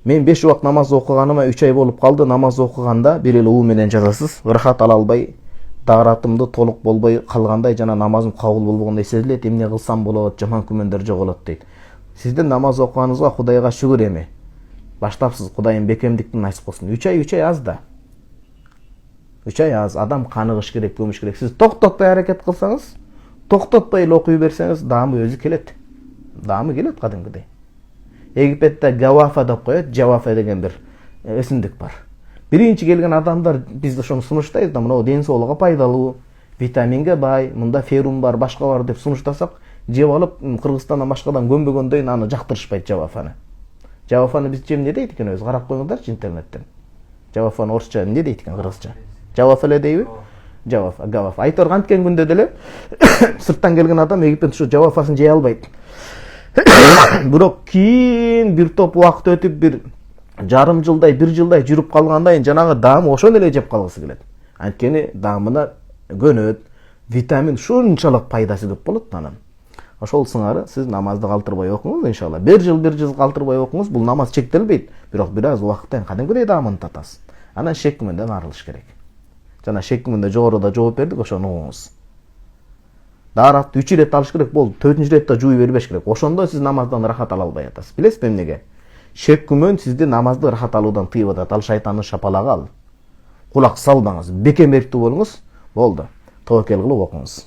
Мен 5 убак намаз окуганыма 3 ай болуп калды. Намаз окуганда бир эле уу менен жазасыз. Ырахат ала албай, дааратымды толук болбой калгандай жана намазым кабыл болбогондой сезилет. Эмне кылсам болот, жаман күмөндөр жоголот дейт. Сиздин намаз окуганыңызга Кудайга шүгүр эми. Баштапсыз, Кудайым бекемдиктин насип кылсын. 3 ай аз да. 3 ай аз. Адам каныгыш керек, көмүш керек. Сиз токтотпой аракет кылсаңыз, токтотпой эле окуй берсеңиз, даамы өзү келет. Даамы келет кадимкидей. Египетте Гавафа деп коет, Жавафа деген бир өсүмдүк бар. Биринчи келген адамдар биз ошону сунуштайбыз да, мына ден соолукка пайдалуу, витаминге бай, мында ферум бар, башка бар деп сунуштасак, жеп алып Кыргызстандан башкадан көнбөгөндөйүн аны жактырышпайт Жавафаны. Жавафаны биз эмне дейт экен өзү? Карап коюңуздарчы интернеттен. Жавафаны орусча эмне дейт экен кыргызча? Жавафа эле дейби? Жавафа, Гавафа. Айтор канткен күндө деле сырттан келген адам Египет ушу Жавафасын жей албайт. Бирок кийин бир топ убакыт өтүп, бир жарым жылдай, бир жылдай жүрүп калгандан жанагы даамы ошону эле жеп калгысы келет. Анткени даамына көнөт, витамин ушунчалык пайдасы көп болот анын. Ошол сыңары сиз намазды калтырбай окуңуз иншалла. Бир жыл калтырбай окуңуз, бул намаз чектелбейт, бирок бир аз убакыттан кадимкидей даамын татасыз. Анан шек күмөндөн арылыш керек. Жана шек күмөндө жогоруда жооп бердик, ошону угуңуз. Дааратты 3 ирет алыш керек болду, 4-нчү иретте жууй бербеш керек. Ошондо сиз намаздан рахат ала албай атасыз. Билесизби эмнеге? Шек күмөн сизди намазды рахат алуудан тыйып атат. Ал шайтандын шапалагы ал. Кулак салбаңыз, бекем эрктүү болуңуз, болду. Тобокел кылып окуңуз.